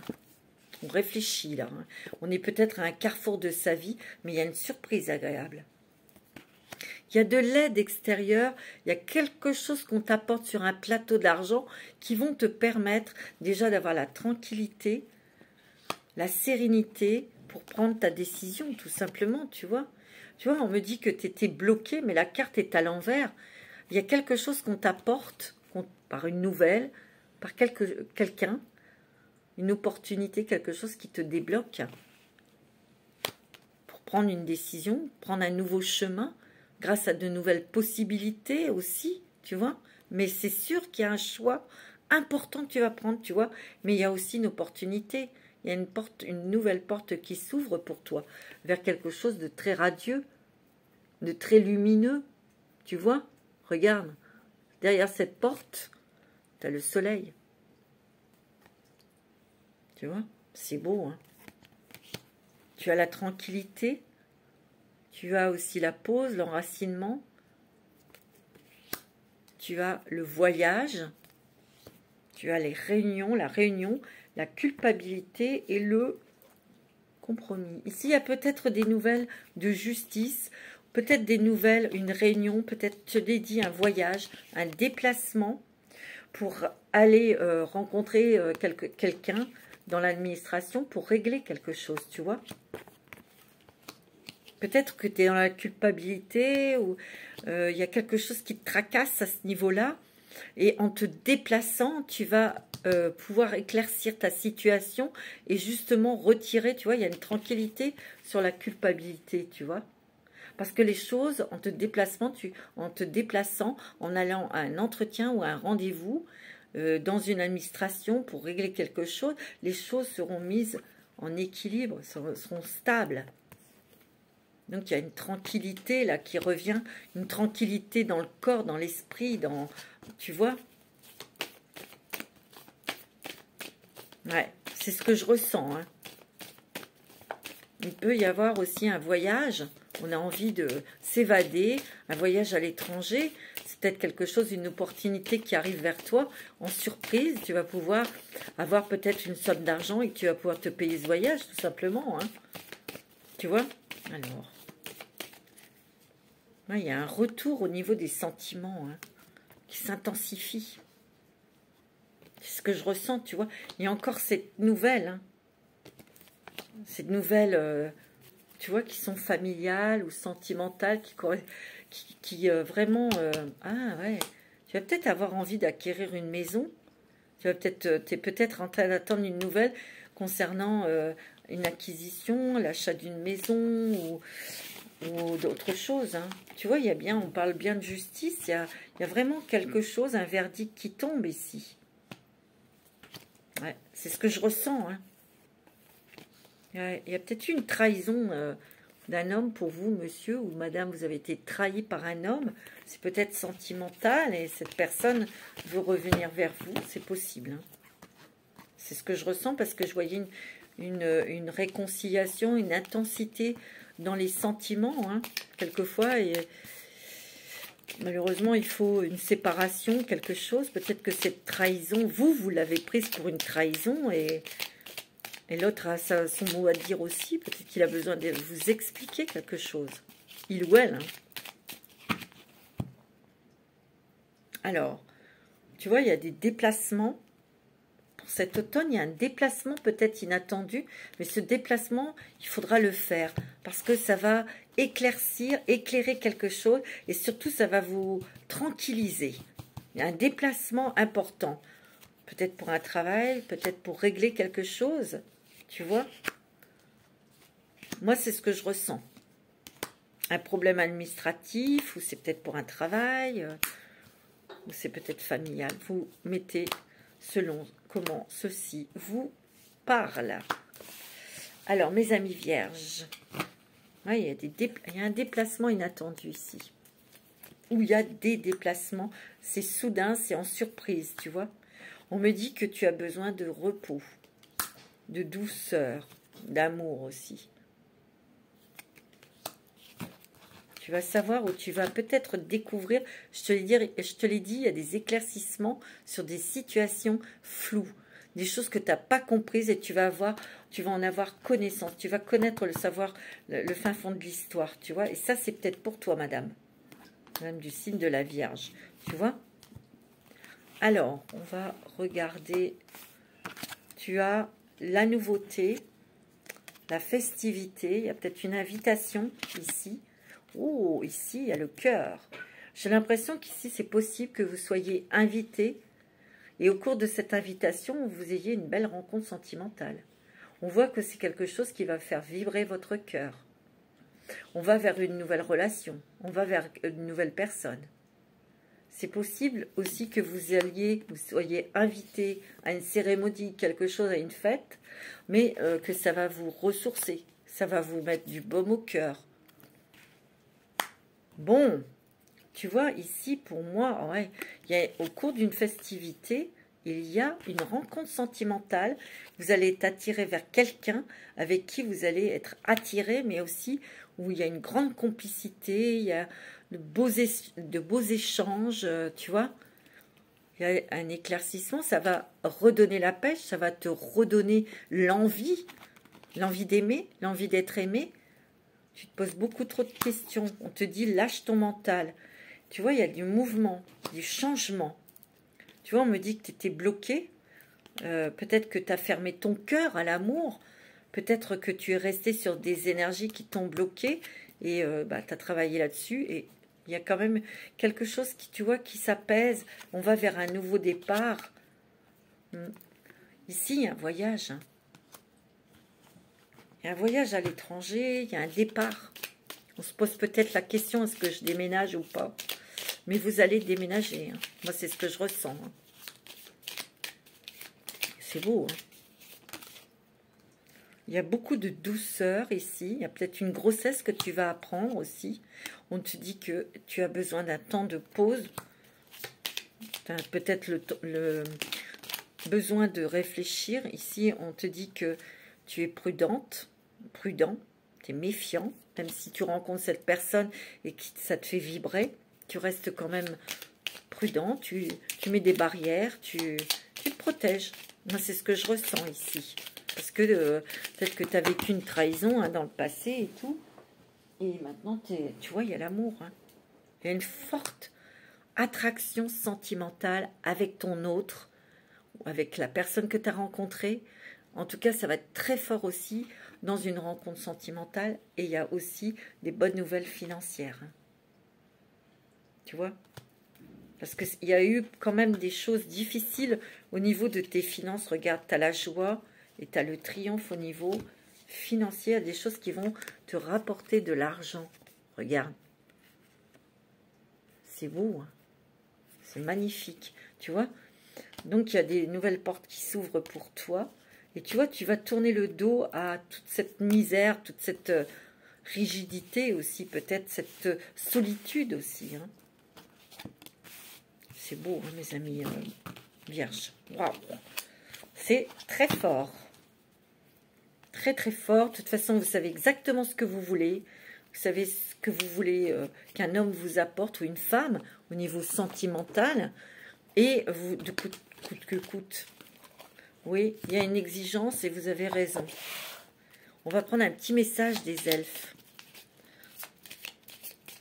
On réfléchit là. Hein. On est peut-être à un carrefour de sa vie, mais il y a une surprise agréable. Il y a de l'aide extérieure, il y a quelque chose qu'on t'apporte sur un plateau d'argent qui vont te permettre déjà d'avoir la tranquillité, la sérénité, pour prendre ta décision, tout simplement, tu vois. Tu vois, on me dit que tu étais bloqué, mais la carte est à l'envers. Il y a quelque chose qu'on t'apporte, par une nouvelle, par quelqu'un, une opportunité, quelque chose qui te débloque pour prendre une décision, prendre un nouveau chemin, grâce à de nouvelles possibilités aussi, tu vois. Mais c'est sûr qu'il y a un choix important que tu vas prendre, tu vois. Mais il y a aussi une opportunité. Il y a une nouvelle porte qui s'ouvre pour toi, vers quelque chose de très radieux, de très lumineux. Tu vois? Regarde, derrière cette porte, tu as le soleil. Tu vois? C'est beau, hein? Tu as la tranquillité, tu as aussi la pause, l'enracinement. tu as le voyage, tu as les réunions, la réunion, la culpabilité et le compromis. Ici, il y a peut-être des nouvelles de justice, peut-être des nouvelles, une réunion, peut-être, je l'ai dit, un voyage, un déplacement pour aller rencontrer quelqu'un dans l'administration pour régler quelque chose, tu vois. Peut-être que tu es dans la culpabilité ou il y a quelque chose qui te tracasse à ce niveau-là. Et en te déplaçant, tu vas pouvoir éclaircir ta situation et justement retirer, tu vois, il y a une tranquillité sur la culpabilité, tu vois. Parce que les choses, en te déplaçant, en allant à un entretien ou à un rendez-vous dans une administration pour régler quelque chose, les choses seront mises en équilibre, seront stables. Donc il y a une tranquillité là qui revient, une tranquillité dans le corps, dans l'esprit, dans, tu vois. Ouais, c'est ce que je ressens. Hein. Il peut y avoir aussi un voyage. On a envie de s'évader, un voyage à l'étranger. C'est peut-être quelque chose, une opportunité qui arrive vers toi en surprise. Tu vas pouvoir avoir peut-être une somme d'argent et que tu vas pouvoir te payer ce voyage, tout simplement. Hein. Tu vois? Alors, ouais, il y a un retour au niveau des sentiments hein, qui s'intensifie. C'est ce que je ressens, tu vois. Il y a encore cette nouvelle, hein, ces nouvelles, tu vois, qui sont familiales ou sentimentales, qui vraiment... ah ouais, tu vas peut-être avoir envie d'acquérir une maison. Tu vas peut-être, t'es peut-être en train d'attendre une nouvelle concernant une acquisition, l'achat d'une maison ou d'autres choses. Hein. Tu vois, il y a bien, on parle bien de justice, il y a vraiment quelque chose, un verdict qui tombe ici. Ouais, c'est ce que je ressens. Hein. Il y a peut-être une trahison d'un homme pour vous, monsieur ou madame. Vous avez été trahi par un homme. C'est peut-être sentimental et cette personne veut revenir vers vous. C'est possible. Hein. C'est ce que je ressens parce que je voyais une réconciliation, une intensité dans les sentiments. Hein, quelquefois, et malheureusement, il faut une séparation, quelque chose. Peut-être que cette trahison, vous l'avez prise pour une trahison et l'autre a son mot à dire aussi. Peut-être qu'il a besoin de vous expliquer quelque chose. Il ou elle. Hein. Alors, tu vois, il y a des déplacements. Pour cet automne, il y a un déplacement peut-être inattendu. Mais ce déplacement, il faudra le faire. Parce que ça va éclairer quelque chose. Et surtout, ça va vous tranquilliser. Il y a un déplacement important. Peut-être pour un travail, peut-être pour régler quelque chose. Tu vois? Moi, c'est ce que je ressens. Un problème administratif, ou c'est peut-être pour un travail, ou c'est peut-être familial. Vous mettez selon comment ceci vous parle. Alors, mes amis vierges, ouais, il y a un déplacement inattendu ici. Ou il y a des déplacements. C'est soudain, c'est en surprise, tu vois? On me dit que tu as besoin de repos, de douceur, d'amour aussi. Tu vas savoir où tu vas peut-être découvrir, je te l'ai dit, il y a des éclaircissements sur des situations floues, des choses que tu n'as pas comprises et tu vas en avoir connaissance, tu vas connaître le savoir, le fin fond de l'histoire, tu vois. Et ça, c'est peut-être pour toi, madame du signe de la Vierge, tu vois. Alors, on va regarder, tu as la nouveauté, la festivité, il y a peut-être une invitation ici. Oh, ici, il y a le cœur. J'ai l'impression qu'ici, c'est possible que vous soyez invité et au cours de cette invitation, vous ayez une belle rencontre sentimentale. On voit que c'est quelque chose qui va faire vibrer votre cœur. On va vers une nouvelle relation, on va vers une nouvelle personne. C'est possible aussi que vous soyez invité à une cérémonie, quelque chose, à une fête, mais que ça va vous ressourcer, ça va vous mettre du baume au cœur. Bon, tu vois, ici, pour moi, ouais, au cours d'une festivité, il y a une rencontre sentimentale. Vous allez être attiré vers quelqu'un avec qui vous allez être attiré, mais aussi où il y a une grande complicité, il y a de beaux échanges, tu vois. Il y a un éclaircissement, ça va redonner la pêche, ça va te redonner l'envie d'aimer, l'envie d'être aimé. Tu te poses beaucoup trop de questions. On te dit, lâche ton mental. Tu vois, il y a du mouvement, du changement. Tu vois, on me dit que tu étais bloqué. Peut-être que tu as fermé ton cœur à l'amour. Peut-être que tu es resté sur des énergies qui t'ont bloqué. Et tu as travaillé là-dessus. Et il y a quand même quelque chose qui, tu vois, qui s'apaise. On va vers un nouveau départ. Ici, il y a un voyage. Il y a un voyage à l'étranger. Il y a un départ. On se pose peut-être la question, est-ce que je déménage ou pas? Mais vous allez déménager. Moi, c'est ce que je ressens. C'est beau. Il y a beaucoup de douceur ici. Il y a peut-être une grossesse que tu vas apprendre aussi. On te dit que tu as besoin d'un temps de pause. Tu as peut-être le besoin de réfléchir. Ici, on te dit que tu es prudent. Tu es méfiant. Même si tu rencontres cette personne et que ça te fait vibrer, tu restes quand même prudent. Tu mets des barrières. Tu te protèges. Moi, c'est ce que je ressens ici. Parce que peut-être que tu as vécu une trahison dans le passé et tout. Et maintenant, tu vois, il y a l'amour. Il y a une forte attraction sentimentale avec ton autre, ou avec la personne que tu as rencontrée. En tout cas, ça va être très fort aussi dans une rencontre sentimentale. Et il y a aussi des bonnes nouvelles financières. Tu vois ? Parce qu'il y a eu quand même des choses difficiles au niveau de tes finances. Regarde, tu as la joie et tu as le triomphe au niveau financier. Il y a des choses qui vont te rapporter de l'argent. Regarde. C'est beau. C'est magnifique. Tu vois? Donc, il y a des nouvelles portes qui s'ouvrent pour toi. Et tu vois, tu vas tourner le dos à toute cette misère, toute cette rigidité aussi, peut-être cette solitude aussi. C'est beau, mes amis vierges. Waouh! C'est très fort. Très, très fort. De toute façon, vous savez exactement ce que vous voulez. Vous savez ce que vous voulez qu'un homme vous apporte ou une femme au niveau sentimental. Et vous, de coûte que coûte. Oui, il y a une exigence et vous avez raison. On va prendre un petit message des elfes.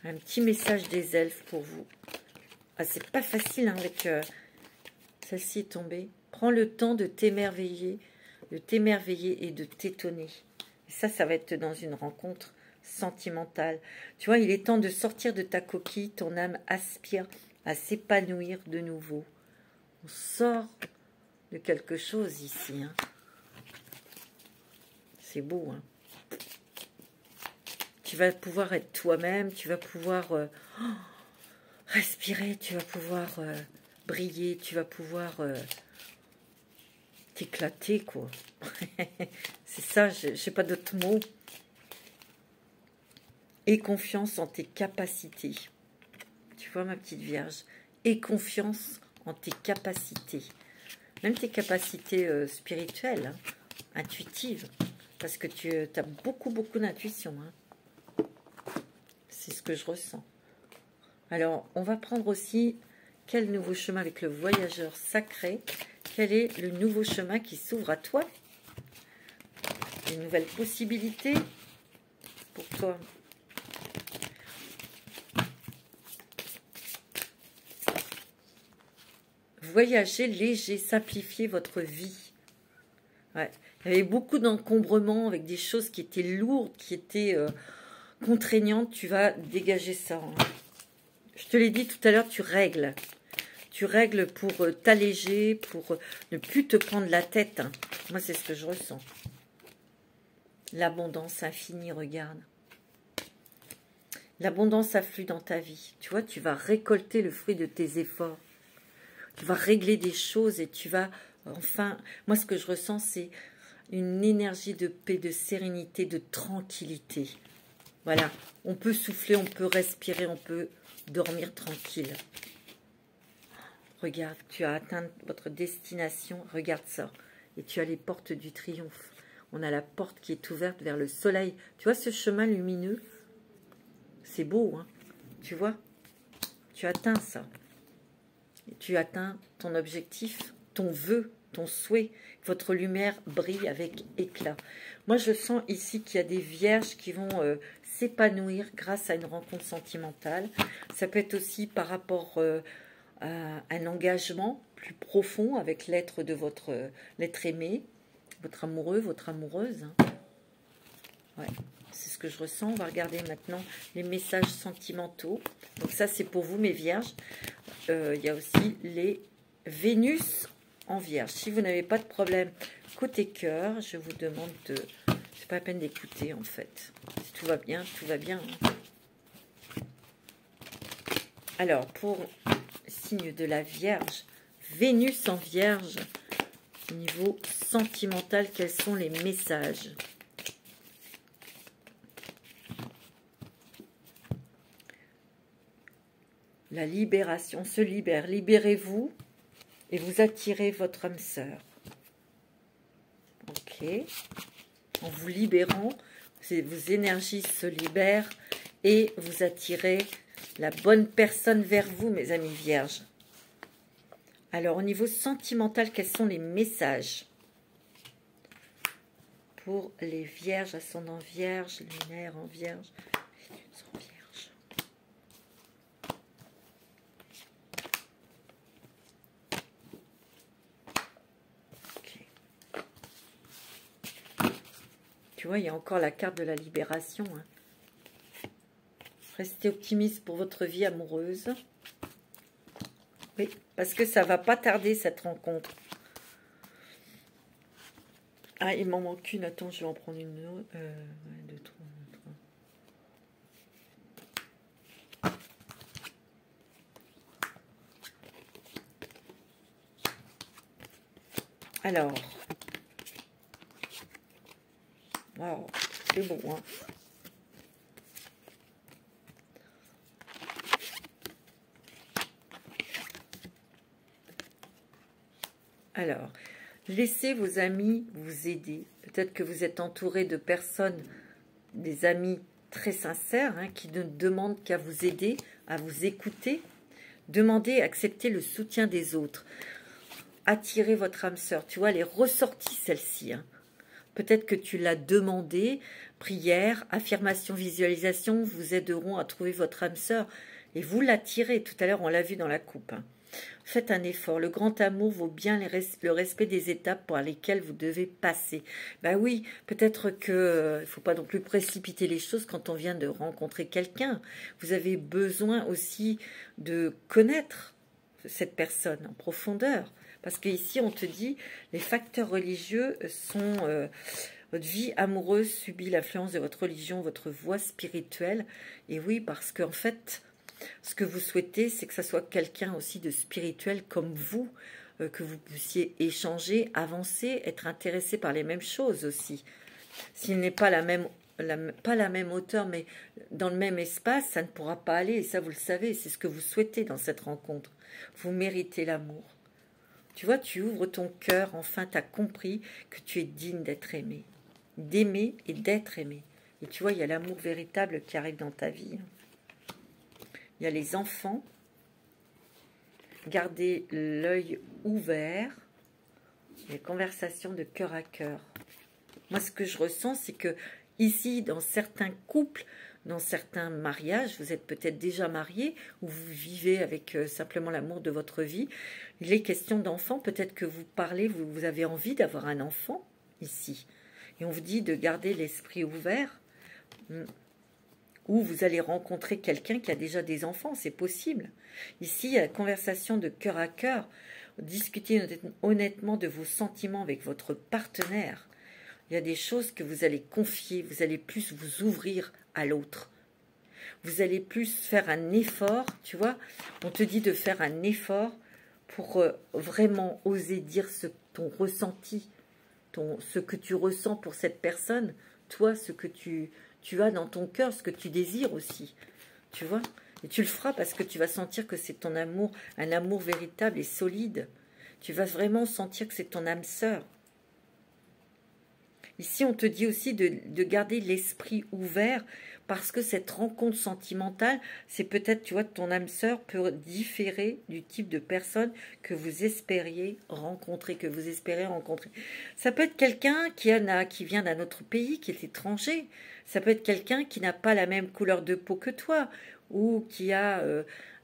Un petit message des elfes pour vous. Ah, c'est pas facile avec... Celle-ci est tombée. Prends le temps de t'émerveiller et de t'étonner. Et ça va être dans une rencontre sentimentale. Tu vois, il est temps de sortir de ta coquille. Ton âme aspire à s'épanouir de nouveau. On sort de quelque chose ici. C'est beau. Tu vas pouvoir être toi-même. Tu vas pouvoir respirer. Tu vas pouvoir briller. Tu vas pouvoir... t'éclater, quoi. C'est ça, je n'ai pas d'autres mots. Aie confiance en tes capacités. Tu vois, ma petite vierge. Aie confiance en tes capacités. Même tes capacités spirituelles, intuitives. Parce que tu as beaucoup d'intuition. C'est ce que je ressens. Alors, on va prendre aussi quel nouveau chemin avec le voyageur sacré. Quel est le nouveau chemin qui s'ouvre à toi? Une nouvelle possibilité pour toi. Voyager léger, simplifier votre vie. Ouais. Il y avait beaucoup d'encombrements avec des choses qui étaient lourdes, qui étaient contraignantes. Tu vas dégager ça. Je te l'ai dit tout à l'heure, tu règles. Tu règles pour t'alléger, pour ne plus te prendre la tête. Moi, c'est ce que je ressens. L'abondance infinie, regarde. L'abondance afflue dans ta vie. Tu vois, tu vas récolter le fruit de tes efforts. Tu vas régler des choses et tu vas, enfin... Moi, ce que je ressens, c'est une énergie de paix, de sérénité, de tranquillité. Voilà. On peut souffler, on peut respirer, on peut dormir tranquille. Regarde, tu as atteint votre destination. Regarde ça. Et tu as les portes du triomphe. On a la porte qui est ouverte vers le soleil. Tu vois ce chemin lumineux? C'est beau, hein? Tu vois? Tu atteins ça. Et tu atteins ton objectif, ton vœu, ton souhait. Votre lumière brille avec éclat. Moi, je sens ici qu'il y a des vierges qui vont s'épanouir grâce à une rencontre sentimentale. Ça peut être aussi par rapport à un engagement plus profond avec l'être de l'être aimé, votre amoureux, votre amoureuse. Hein. Ouais, c'est ce que je ressens. On va regarder maintenant les messages sentimentaux. Donc ça, c'est pour vous, mes vierges. Il y a aussi les Vénus en vierge. Si vous n'avez pas de problème côté cœur, je vous demande de... C'est pas la peine d'écouter, en fait. Si tout va bien, tout va bien. Hein. Alors, pour le signe de la Vierge, Vénus en vierge, au niveau sentimental, quels sont les messages ? La libération, on se libère. Libérez-vous et vous attirez votre âme sœur. Ok. En vous libérant, vos énergies se libèrent et vous attirez la bonne personne vers vous, mes amis vierges. Alors, au niveau sentimental, quels sont les messages pour les vierges, ascendant vierge, lunaire en vierge, Vénus en vierge. Tu vois, il y a encore la carte de la libération. Hein. Restez optimiste pour votre vie amoureuse. Oui, parce que ça va pas tarder, cette rencontre. Ah, il m'en manque une. Attends, je vais en prendre une autre. 1, 2, 3. Alors... Wow, c'est bon, hein. Alors, laissez vos amis vous aider. Peut-être que vous êtes entouré de personnes, des amis très sincères, hein, qui ne demandent qu'à vous aider, à vous écouter. Demandez, acceptez le soutien des autres. Attirez votre âme sœur. Tu vois, elle est ressortie, celle-ci, hein. Peut-être que tu l'as demandé, prière, affirmation, visualisation vous aideront à trouver votre âme sœur. Et vous l'attirez. Tout à l'heure, on l'a vu dans la coupe. Hein. Faites un effort. Le grand amour vaut bien le respect des étapes par lesquelles vous devez passer. Ben oui, peut-être que il ne faut pas non plus précipiter les choses quand on vient de rencontrer quelqu'un. Vous avez besoin aussi de connaître cette personne en profondeur. Parce qu'ici, on te dit, les facteurs religieux sont... votre vie amoureuse subit l'influence de votre religion, votre voie spirituelle. Et oui, parce qu'en fait, ce que vous souhaitez, c'est que ça soit quelqu'un aussi de spirituel comme vous, que vous puissiez échanger, avancer, être intéressé par les mêmes choses aussi. S'il n'est pas pas la même hauteur, mais dans le même espace, ça ne pourra pas aller. Et ça, vous le savez, c'est ce que vous souhaitez dans cette rencontre. Vous méritez l'amour. Tu vois, tu ouvres ton cœur, enfin, tu as compris que tu es digne d'être aimé, d'aimer et d'être aimé. Et tu vois, il y a l'amour véritable qui arrive dans ta vie. Il y a les enfants. Gardez l'œil ouvert. Les conversations de cœur à cœur. Moi, ce que je ressens, c'est que ici, dans certains couples, dans certains mariages, vous êtes peut-être déjà mariés ou vous vivez avec simplement l'amour de votre vie. Il est question d'enfants. Peut-être que vous parlez, vous avez envie d'avoir un enfant ici. Et on vous dit de garder l'esprit ouvert. Ou vous allez rencontrer quelqu'un qui a déjà des enfants. C'est possible. Ici, il y a la conversation de cœur à cœur. Discutez honnêtement de vos sentiments avec votre partenaire. Il y a des choses que vous allez confier. Vous allez plus vous ouvrir à l'autre. Vous allez plus faire un effort, tu vois. On te dit de faire un effort pour vraiment oser dire ton ressenti, ce que tu ressens pour cette personne, toi, ce que tu as dans ton cœur, ce que tu désires aussi, tu vois. Et tu le feras parce que tu vas sentir que c'est ton amour, un amour véritable et solide. Tu vas vraiment sentir que c'est ton âme sœur. Ici, on te dit aussi de garder l'esprit ouvert parce que cette rencontre sentimentale, c'est peut-être, tu vois, ton âme sœur peut différer du type de personne que vous espériez rencontrer, Ça peut être quelqu'un qui vient d'un autre pays, qui est étranger. Ça peut être quelqu'un qui n'a pas la même couleur de peau que toi, ou qui a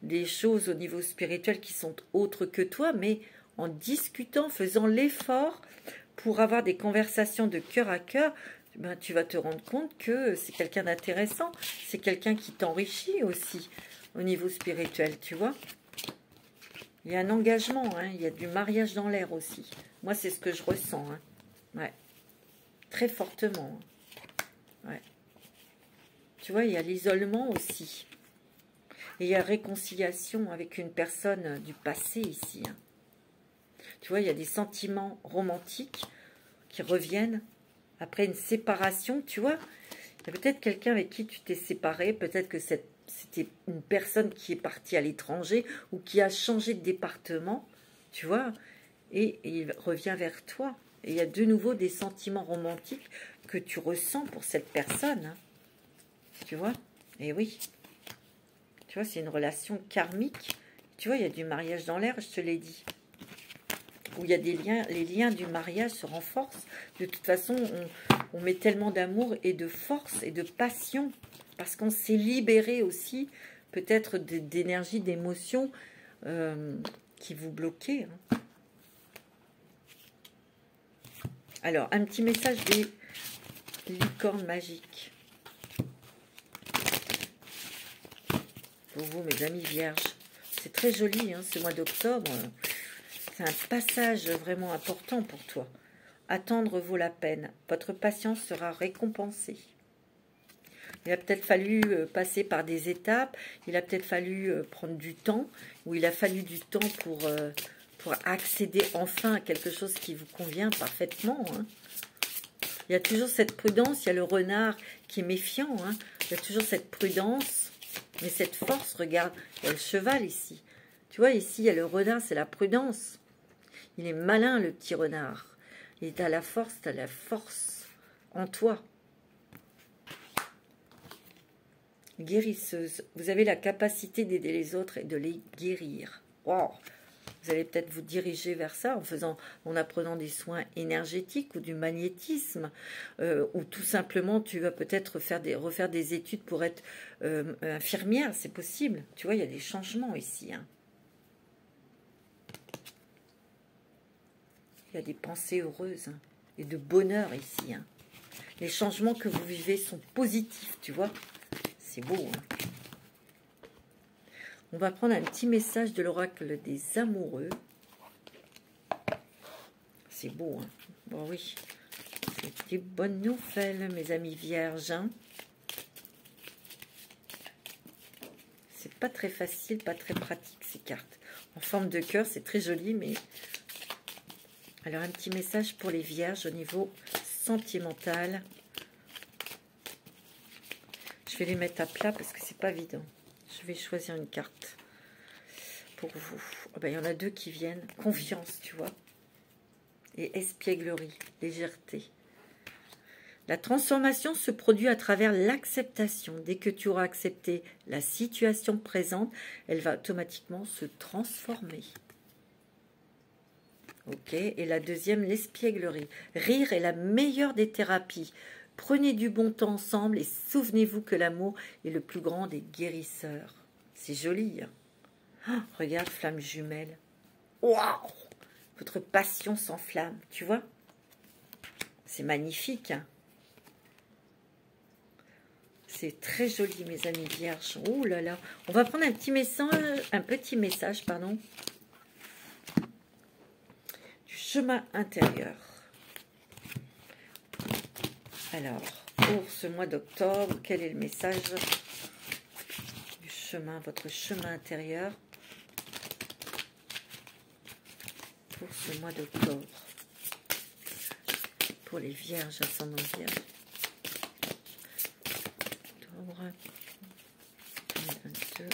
des choses au niveau spirituel qui sont autres que toi, mais en discutant, faisant l'effort pour avoir des conversations de cœur à cœur, ben, tu vas te rendre compte que c'est quelqu'un d'intéressant, c'est quelqu'un qui t'enrichit aussi au niveau spirituel, tu vois. Il y a un engagement, hein, il y a du mariage dans l'air aussi. Moi, c'est ce que je ressens, hein. Ouais. Très fortement. Hein. Ouais. Tu vois, il y a l'isolement aussi. Et il y a réconciliation avec une personne du passé ici. Hein. Tu vois, il y a des sentiments romantiques qui reviennent après une séparation, tu vois. Il y a peut-être quelqu'un avec qui tu t'es séparé, peut-être que c'était une personne qui est partie à l'étranger ou qui a changé de département, tu vois, et il revient vers toi. Et il y a de nouveau des sentiments romantiques que tu ressens pour cette personne, hein. Tu vois. Et oui. Tu vois, c'est une relation karmique. Tu vois, il y a du mariage dans l'air, je te l'ai dit. Où il y a des liens, les liens du mariage se renforcent. De toute façon, on met tellement d'amour et de force et de passion, parce qu'on s'est libéré aussi, peut-être d'énergie, d'émotions qui vous bloquaient. Hein. Alors, un petit message des licornes magiques. Pour vous, mes amis vierges. C'est très joli, hein, ce mois d'octobre. C'est un passage vraiment important pour toi. Attendre vaut la peine. Votre patience sera récompensée. Il a peut-être fallu passer par des étapes. Il a peut-être fallu prendre du temps. Ou il a fallu du temps pour accéder enfin à quelque chose qui vous convient parfaitement. Hein. Il y a toujours cette prudence. Il y a le renard qui est méfiant. Hein. Il y a toujours cette prudence. Mais cette force, regarde, il y a le cheval ici. Tu vois, ici, il y a le renard, c'est la prudence. Il est malin, le petit renard. Il est à la force, tu as la force en toi. Guérisseuse. Vous avez la capacité d'aider les autres et de les guérir. Wow. Vous allez peut-être vous diriger vers ça en apprenant des soins énergétiques ou du magnétisme. Ou tout simplement, tu vas peut-être refaire des études pour être infirmière. C'est possible. Tu vois, il y a des changements ici. Hein. Il y a des pensées heureuses hein, et de bonheur ici. Hein. Les changements que vous vivez sont positifs, tu vois. C'est beau. Hein. On va prendre un petit message de l'oracle des amoureux. C'est beau. Hein. Bon, oui. C'est des bonnes nouvelles, mes amis vierges. Hein. C'est pas très facile, pas très pratique, ces cartes. En forme de cœur, c'est très joli, mais... Alors, un petit message pour les vierges au niveau sentimental. Je vais les mettre à plat parce que c'est pas évident. Je vais choisir une carte pour vous. Oh ben, il y en a deux qui viennent. Confiance, tu vois. Et espièglerie, légèreté. La transformation se produit à travers l'acceptation. Dès que tu auras accepté la situation présente, elle va automatiquement se transformer. Ok, et la deuxième, l'espièglerie. Rire est la meilleure des thérapies. Prenez du bon temps ensemble et souvenez-vous que l'amour est le plus grand des guérisseurs. C'est joli. Hein. Oh, regarde, flamme jumelle. Waouh! Votre passion s'enflamme, tu vois? C'est magnifique. Hein. C'est très joli, mes amis vierges. Oh là là. On va prendre un petit message, pardon. Chemin intérieur. Alors, pour ce mois d'octobre, quel est le message du chemin, votre chemin intérieur pour ce mois d'octobre, pour les vierges, ascendant vierge. Octobre 2022.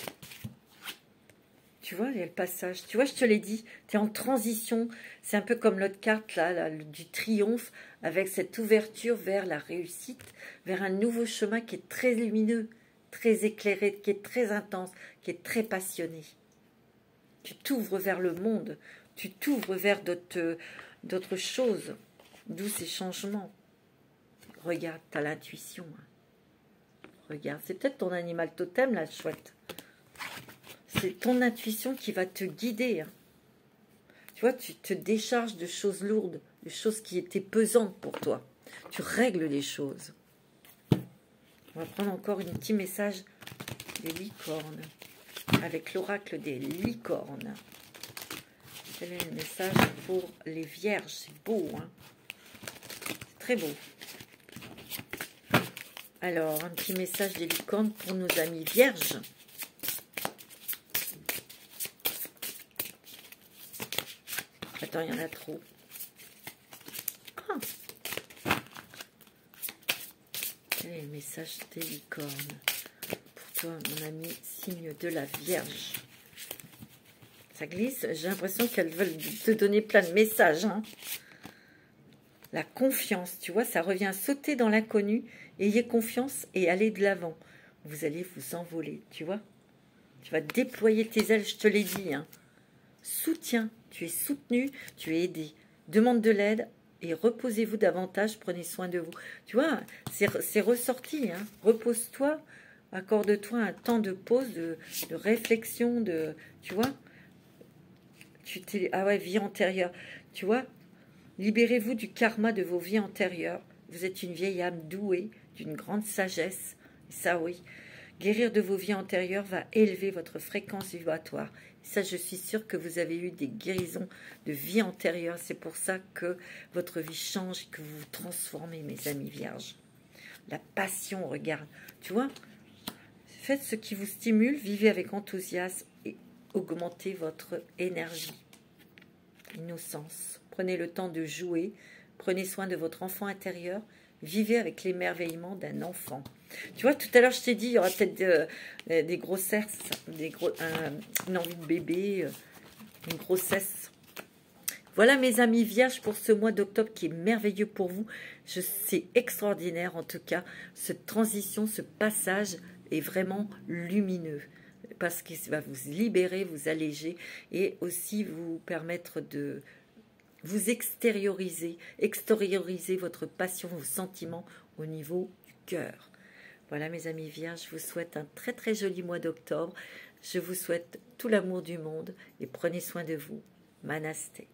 Tu vois, il y a le passage. Tu vois, je te l'ai dit, tu es en transition. C'est un peu comme l'autre carte, là, du triomphe, avec cette ouverture vers la réussite, vers un nouveau chemin qui est très lumineux, très éclairé, qui est très intense, qui est très passionné. Tu t'ouvres vers le monde, tu t'ouvres vers d'autres choses, d'où ces changements. Regarde, tu as l'intuition. Regarde, c'est peut-être ton animal totem, là, chouette. C'est ton intuition qui va te guider. Tu vois, tu te décharges de choses lourdes, de choses qui étaient pesantes pour toi. Tu règles les choses. On va prendre encore un petit message des licornes, avec l'oracle des licornes. Quel est le message pour les vierges? C'est beau, hein? C'est très beau. Alors, un petit message des licornes pour nos amis vierges. Attends, il y en a trop. Ah. Quel est le message des licornes pour toi, mon ami, signe de la Vierge? Ça glisse. J'ai l'impression qu'elles veulent te donner plein de messages. Hein. La confiance, tu vois, ça revient sauter dans l'inconnu. Ayez confiance et allez de l'avant. Vous allez vous envoler, tu vois. Tu vas déployer tes ailes, je te l'ai dit. Hein. Soutien, tu es soutenu, tu es aidé. Demande de l'aide et reposez-vous davantage, prenez soin de vous. Tu vois, c'est ressorti. Hein. Repose-toi, accorde-toi un temps de pause, de réflexion, tu vois. Ah ouais, vie antérieure. Tu vois, libérez-vous du karma de vos vies antérieures. Vous êtes une vieille âme douée, d'une grande sagesse. Et ça, oui. Guérir de vos vies antérieures va élever votre fréquence vibratoire. Et ça, je suis sûre que vous avez eu des guérisons de vie antérieure. C'est pour ça que votre vie change et que vous vous transformez, mes amis vierges. La passion, regarde. Tu vois, faites ce qui vous stimule, vivez avec enthousiasme et augmentez votre énergie. Innocence. Prenez le temps de jouer. Prenez soin de votre enfant intérieur. Vivez avec l'émerveillement d'un enfant. Tu vois, tout à l'heure, je t'ai dit, il y aura peut-être des grossesses, une envie de bébé, une grossesse. Voilà, mes amis vierges, pour ce mois d'octobre qui est merveilleux pour vous. C'est extraordinaire, en tout cas. Cette transition, ce passage est vraiment lumineux. Parce qu'il va vous libérer, vous alléger et aussi vous permettre de vous extérioriser votre passion, vos sentiments au niveau du cœur. Voilà mes amis vierges, je vous souhaite un très très joli mois d'octobre. Je vous souhaite tout l'amour du monde et prenez soin de vous. Manasté.